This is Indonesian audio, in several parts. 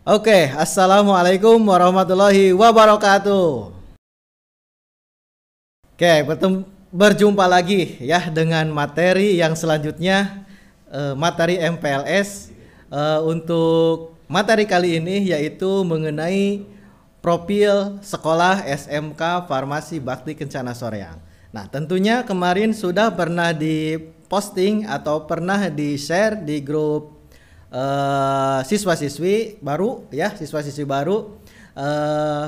Oke, assalamualaikum warahmatullahi wabarakatuh. Oke, berjumpa lagi ya dengan materi yang selanjutnya, materi MPLS. Untuk materi kali ini yaitu mengenai profil sekolah SMK Farmasi Bakti Kencana Soreang. Nah, tentunya kemarin sudah pernah diposting atau pernah di-share di grup siswa-siswi baru ya, siswa-siswi baru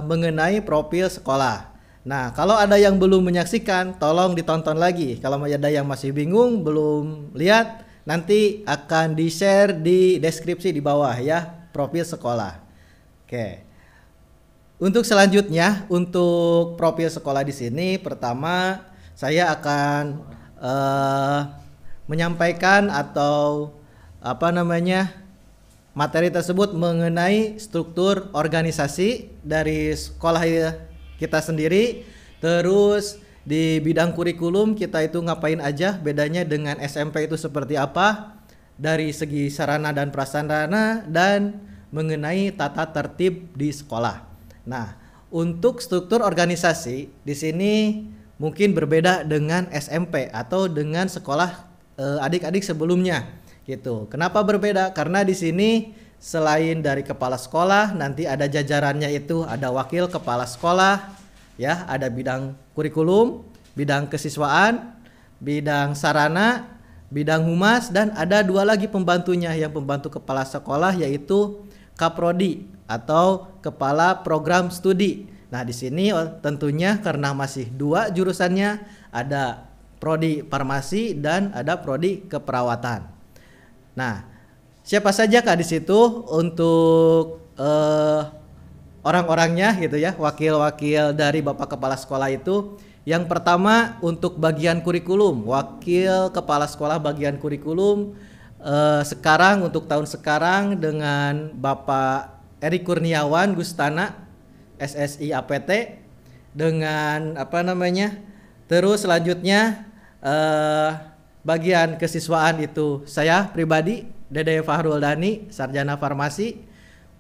mengenai profil sekolah. Nah, kalau ada yang belum menyaksikan, tolong ditonton lagi. Kalau ada yang masih bingung, belum lihat, nanti akan di-share di deskripsi di bawah ya, profil sekolah. Oke. Untuk selanjutnya, untuk profil sekolah di sini, pertama saya akan menyampaikan atau materi tersebut mengenai struktur organisasi dari sekolah kita sendiri. Terus di bidang kurikulum kita itu ngapain aja, bedanya dengan SMP itu seperti apa dari segi sarana dan prasarana, dan mengenai tata tertib di sekolah. Nah, untuk struktur organisasi di sini mungkin berbeda dengan SMP atau dengan sekolah adik-adik sebelumnya gitu. Kenapa berbeda? Karena di sini selain dari kepala sekolah, nanti ada jajarannya, itu ada wakil kepala sekolah ya, ada bidang kurikulum, bidang kesiswaan, bidang sarana, bidang humas, dan ada dua lagi pembantunya yang pembantu kepala sekolah, yaitu Kaprodi atau kepala program studi. Nah, di sini tentunya karena masih dua jurusannya, ada prodi farmasi dan ada prodi keperawatan. Nah, siapa saja Kak di situ untuk orang-orangnya gitu ya, wakil-wakil dari Bapak Kepala Sekolah itu. Yang pertama untuk bagian kurikulum, wakil Kepala Sekolah bagian kurikulum sekarang untuk tahun sekarang dengan Bapak Eri Kurniawan Gustana, SSI APT, dengan terus selanjutnya bagian kesiswaan itu saya pribadi, Dede Fahrul Dani, Sarjana Farmasi.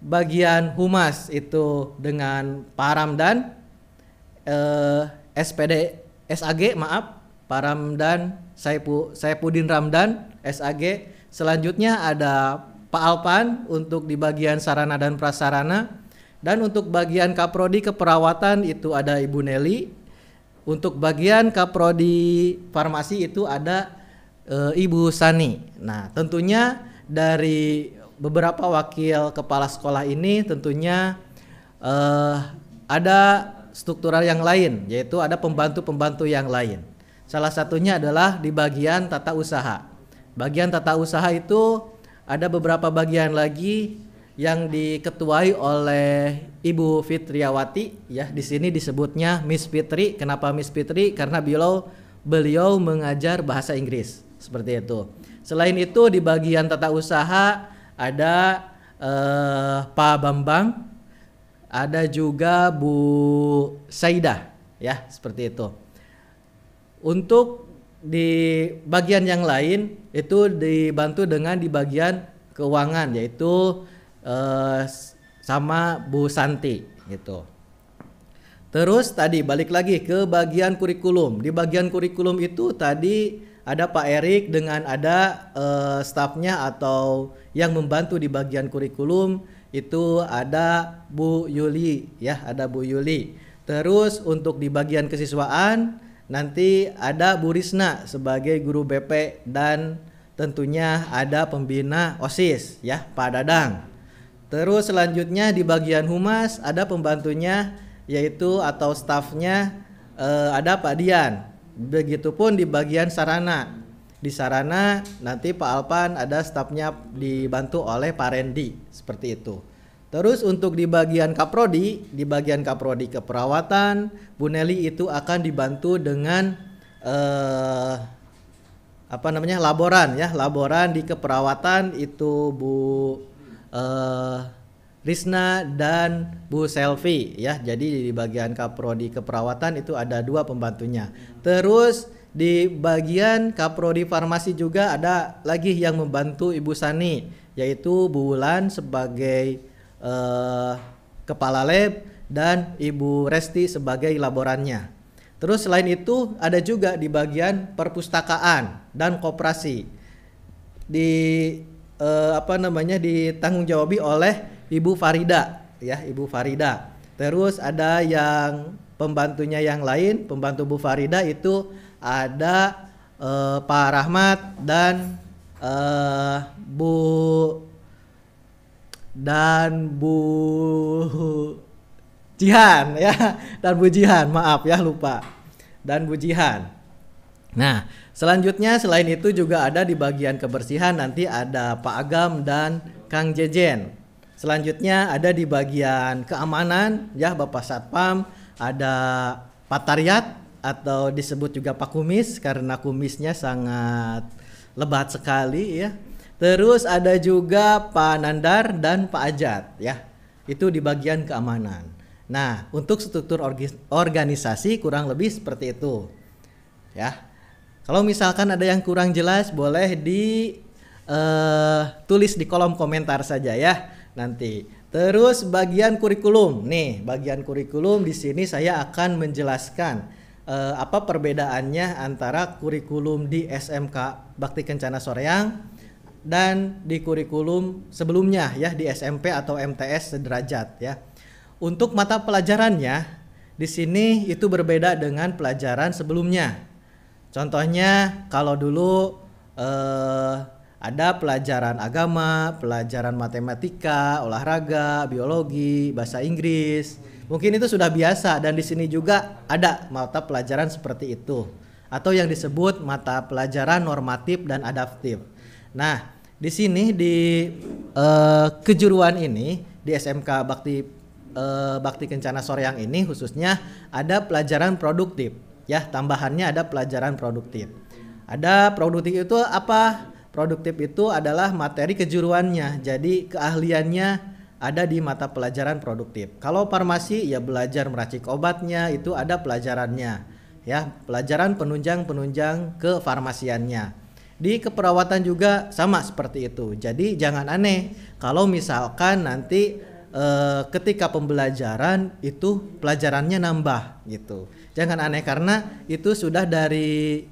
Bagian humas itu dengan Pak Ramdan, SPD SAG, Pak Ramdan Saipudin Ramdan SAG. Selanjutnya ada Pak Alpan untuk di bagian sarana dan prasarana, dan untuk bagian Kaprodi keperawatan itu ada Ibu Nelly. Untuk bagian Kaprodi farmasi itu ada Ibu Sani. Nah, tentunya dari beberapa wakil kepala sekolah ini tentunya ada struktural yang lain, yaitu ada pembantu-pembantu yang lain. Salah satunya adalah di bagian tata usaha. Bagian tata usaha itu ada beberapa bagian lagi yang diketuai oleh Ibu Fitriawati ya. Di sini disebutnya Miss Fitri. Kenapa Miss Fitri? Karena beliau mengajar bahasa Inggris, seperti itu. Selain itu di bagian tata usaha ada Pak Bambang, ada juga Bu Saidah ya, seperti itu. Untuk di bagian yang lain itu dibantu dengan di bagian keuangan, yaitu sama Bu Santi gitu. Terus tadi balik lagi ke bagian kurikulum. Di bagian kurikulum itu tadi ada Pak Erik dengan ada stafnya atau yang membantu di bagian kurikulum itu ada Bu Yuli ya, ada Bu Yuli. Terus untuk di bagian kesiswaan nanti ada Bu Risna sebagai guru BP, dan tentunya ada pembina OSIS ya, Pak Dadang. Terus selanjutnya di bagian humas ada pembantunya yaitu atau stafnya ada Pak Dian. Begitupun di bagian sarana. Di sarana nanti Pak Alpan ada stafnya dibantu oleh Pak Rendi, seperti itu. Terus untuk di bagian Kaprodi keperawatan, Bu Nelly itu akan dibantu dengan laboran ya, laboran di keperawatan itu Bu Risna dan Bu Selvi ya. Jadi di bagian Kaprodi keperawatan itu ada dua pembantunya. Terus di bagian Kaprodi farmasi juga ada lagi yang membantu Ibu Sani, yaitu Bu Wulan sebagai kepala lab, dan Ibu Resti sebagai laborannya. Terus selain itu ada juga di bagian perpustakaan dan koperasi ditanggung jawabi oleh Ibu Farida, ya, Ibu Farida. Terus ada yang pembantunya yang lain, pembantu Bu Farida itu ada Pak Rahmat dan Bu Jihan, ya, dan Bu Jihan, maaf ya lupa, dan Bu Jihan. Nah, selanjutnya selain itu juga ada di bagian kebersihan nanti ada Pak Agam dan Kang Jejen. Selanjutnya ada di bagian keamanan, ya, Bapak Satpam, ada Pak Taryat atau disebut juga Pak Kumis karena kumisnya sangat lebat sekali, ya. Terus ada juga Pak Nandar dan Pak Ajat, ya. Itu di bagian keamanan. Nah, untuk struktur organisasi kurang lebih seperti itu, ya. Kalau misalkan ada yang kurang jelas boleh ditulis di kolom komentar saja, ya, nanti. Terus bagian kurikulum. Nih, bagian kurikulum di sini saya akan menjelaskan apa perbedaannya antara kurikulum di SMK Bakti Kencana Soreang dan di kurikulum sebelumnya, ya, di SMP atau MTS sederajat, ya. Untuk mata pelajarannya di sini itu berbeda dengan pelajaran sebelumnya. Contohnya kalau dulu ada pelajaran agama, pelajaran matematika, olahraga, biologi, bahasa Inggris. Mungkin itu sudah biasa dan di sini juga ada mata pelajaran seperti itu atau yang disebut mata pelajaran normatif dan adaptif. Nah, di sini di kejuruan ini di SMK Bakti Kencana Soreang ini khususnya ada pelajaran produktif. Ya, tambahannya ada pelajaran produktif. Ada produktif itu apa? Produktif itu adalah materi kejuruannya. Jadi keahliannya ada di mata pelajaran produktif. Kalau farmasi ya belajar meracik obatnya, itu ada pelajarannya. Ya, pelajaran penunjang kefarmasiannya. Di keperawatan juga sama seperti itu. Jadi jangan aneh kalau misalkan nanti ketika pembelajaran itu pelajarannya nambah gitu. Jangan aneh karena itu sudah dari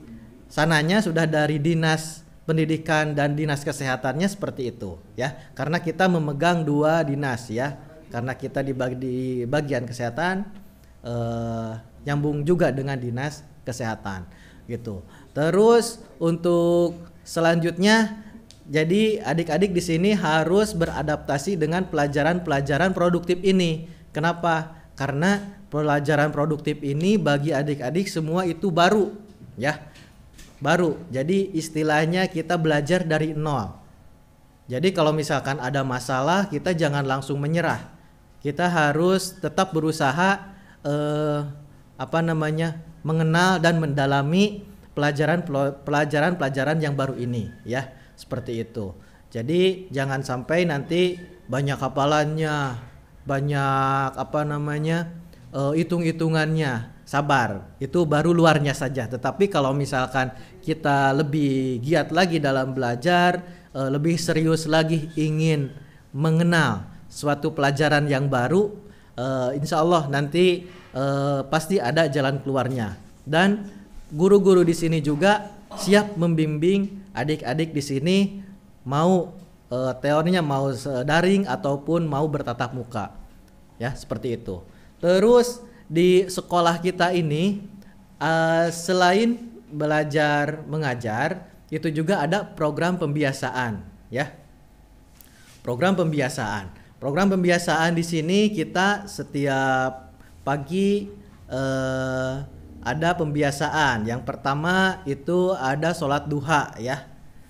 sananya, sudah dari dinas pendidikan dan dinas kesehatannya seperti itu, ya. Karena kita memegang dua dinas, ya. Karena kita di bagian kesehatan nyambung juga dengan dinas kesehatan gitu. Terus untuk selanjutnya jadi adik-adik di sini harus beradaptasi dengan pelajaran-pelajaran produktif ini. Kenapa? Karena pelajaran produktif ini bagi adik-adik semua itu baru, ya. Baru. Jadi istilahnya kita belajar dari nol. Jadi kalau misalkan ada masalah, kita jangan langsung menyerah. Kita harus tetap berusaha mengenal dan mendalami pelajaran yang baru ini, ya. Seperti itu. Jadi jangan sampai nanti banyak hafalannya, banyak hitung-hitungannya. Sabar, itu baru luarnya saja. Tetapi kalau misalkan kita lebih giat lagi dalam belajar, lebih serius lagi ingin mengenal suatu pelajaran yang baru, insya Allah nanti pasti ada jalan keluarnya. Dan guru-guru di sini juga siap membimbing adik-adik di sini mau teorinya mau daring ataupun mau bertatap muka, ya, seperti itu. Terus di sekolah kita ini selain belajar mengajar itu juga ada program pembiasaan, ya. Program pembiasaan di sini kita setiap pagi ada pembiasaan. Yang pertama itu ada sholat duha, ya.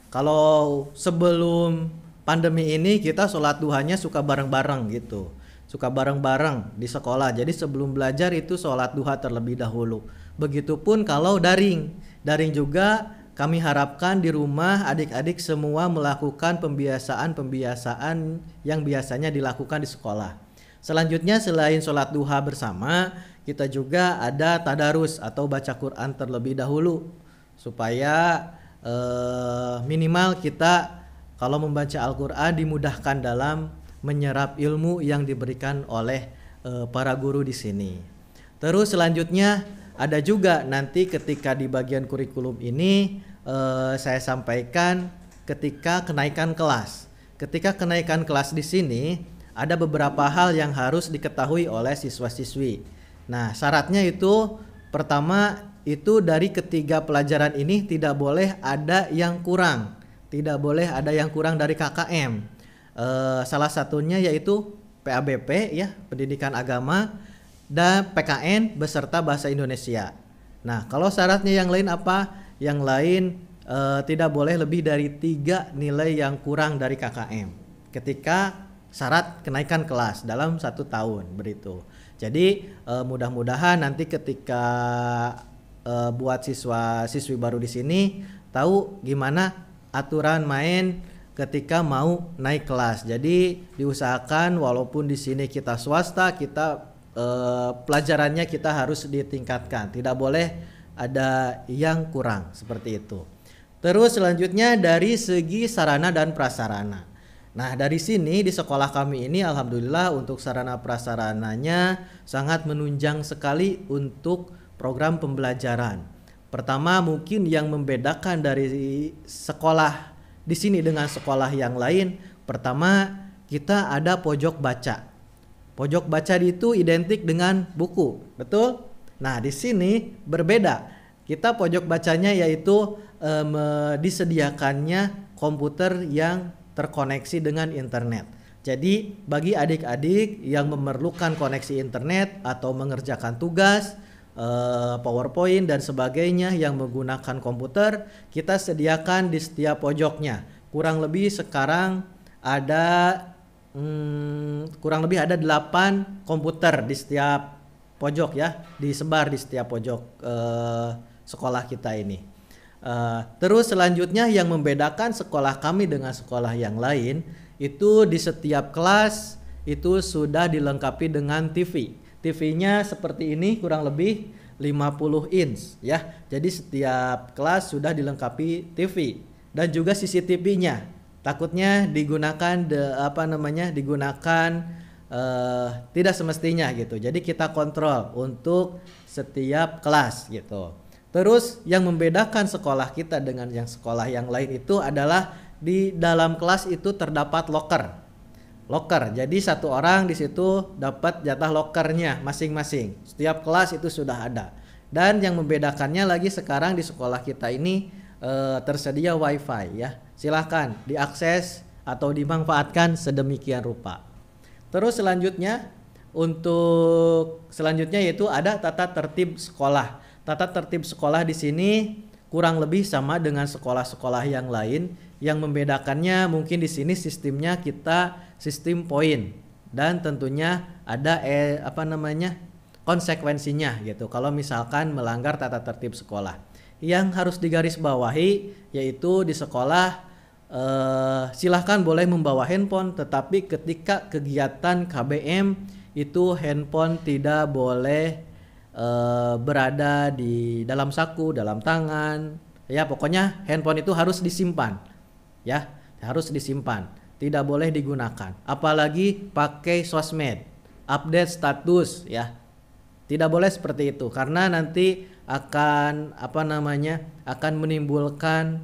Kalau sebelum pandemi ini kita sholat duhanya suka bareng-bareng gitu. Suka bareng-bareng di sekolah. Jadi sebelum belajar itu sholat duha terlebih dahulu. Begitupun kalau daring. Daring juga kami harapkan di rumah adik-adik semua melakukan pembiasaan yang biasanya dilakukan di sekolah. Selanjutnya selain sholat duha bersama, kita juga ada tadarus atau baca Quran terlebih dahulu. Supaya minimal kita kalau membaca Al-Quran dimudahkan dalam menyerap ilmu yang diberikan oleh para guru di sini. Terus selanjutnya ada juga nanti ketika di bagian kurikulum ini saya sampaikan ketika kenaikan kelas. Ketika kenaikan kelas di sini ada beberapa hal yang harus diketahui oleh siswa-siswi. Nah, syaratnya itu pertama itu dari ketiga pelajaran ini tidak boleh ada yang kurang. Tidak boleh ada yang kurang dari KKM. Salah satunya yaitu PABP ya, Pendidikan Agama, dan PKN beserta Bahasa Indonesia. Nah, kalau syaratnya yang lain apa? Yang lain tidak boleh lebih dari 3 nilai yang kurang dari KKM ketika syarat kenaikan kelas dalam 1 tahun begitu. Jadi mudah-mudahan nanti ketika buat siswa-siswi baru di sini tahu gimana aturan main ketika mau naik kelas. Jadi diusahakan walaupun di sini kita swasta, kita pelajarannya kita harus ditingkatkan. Tidak boleh ada yang kurang seperti itu. Terus selanjutnya dari segi sarana dan prasarana. Nah, dari sini di sekolah kami ini alhamdulillah untuk sarana prasarananya sangat menunjang sekali untuk program pembelajaran. Pertama mungkin yang membedakan dari sekolah di sini dengan sekolah yang lain, pertama kita ada pojok baca. Pojok baca itu identik dengan buku, betul? Nah, di sini berbeda. Kita pojok bacanya yaitu disediakannya komputer yang terkoneksi dengan internet. Jadi bagi adik-adik yang memerlukan koneksi internet atau mengerjakan tugas, PowerPoint dan sebagainya yang menggunakan komputer, kita sediakan di setiap pojoknya. Kurang lebih sekarang ada 8 komputer di setiap pojok ya, disebar di setiap pojok sekolah kita ini. Terus selanjutnya yang membedakan sekolah kami dengan sekolah yang lain itu di setiap kelas itu sudah dilengkapi dengan TV. TV-nya seperti ini kurang lebih 50 inch ya. Jadi setiap kelas sudah dilengkapi TV dan juga CCTV-nya. Takutnya digunakan tidak semestinya gitu. Jadi kita kontrol untuk setiap kelas gitu. Terus yang membedakan sekolah kita dengan yang sekolah yang lain itu adalah di dalam kelas itu terdapat locker. Jadi satu orang di situ dapat jatah lokernya masing-masing. Setiap kelas itu sudah ada. Dan yang membedakannya lagi sekarang di sekolah kita ini tersedia WiFi ya. Silahkan diakses atau dimanfaatkan sedemikian rupa. Terus selanjutnya yaitu ada tata tertib sekolah. Tata tertib sekolah di sini kurang lebih sama dengan sekolah-sekolah yang lain. Yang membedakannya mungkin di sini sistemnya kita sistem poin dan tentunya ada konsekuensinya gitu. Kalau misalkan melanggar tata tertib sekolah, yang harus digarisbawahi yaitu di sekolah silahkan boleh membawa handphone, tetapi ketika kegiatan KBM itu handphone tidak boleh berada di dalam saku, dalam tangan. Ya, pokoknya handphone itu harus disimpan. Ya, harus disimpan. Tidak boleh digunakan. Apalagi pakai sosmed, update status ya. Tidak boleh seperti itu karena nanti akan akan menimbulkan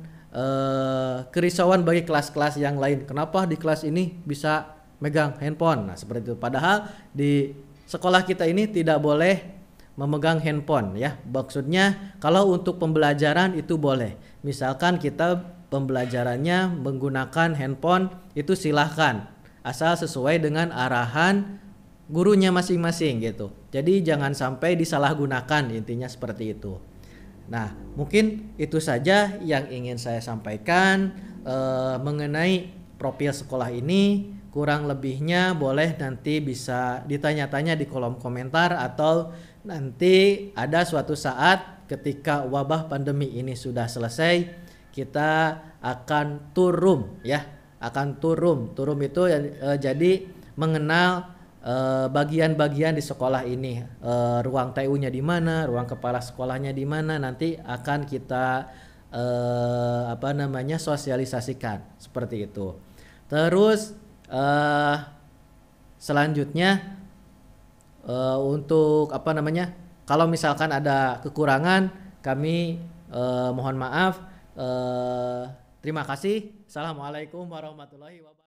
kerisauan bagi kelas-kelas yang lain. Kenapa di kelas ini bisa megang handphone? Nah, seperti itu. Padahal di sekolah kita ini tidak boleh memegang handphone ya. Maksudnya kalau untuk pembelajaran itu boleh. Misalkan kita pembelajarannya menggunakan handphone itu silahkan, asal sesuai dengan arahan gurunya masing-masing gitu. Jadi jangan sampai disalahgunakan, intinya seperti itu. Nah, mungkin itu saja yang ingin saya sampaikan mengenai profil sekolah ini. Kurang lebihnya boleh nanti bisa ditanya-tanya di kolom komentar atau nanti ada suatu saat ketika wabah pandemi ini sudah selesai kita akan turun ya, turun itu jadi mengenal bagian-bagian di sekolah ini, ruang TU-nya di mana, ruang kepala sekolahnya di mana, nanti akan kita sosialisasikan seperti itu. Terus Selanjutnya untuk apa namanya? Kalau misalkan ada kekurangan, kami mohon maaf. Terima kasih. Assalamualaikum warahmatullahi wabarakatuh.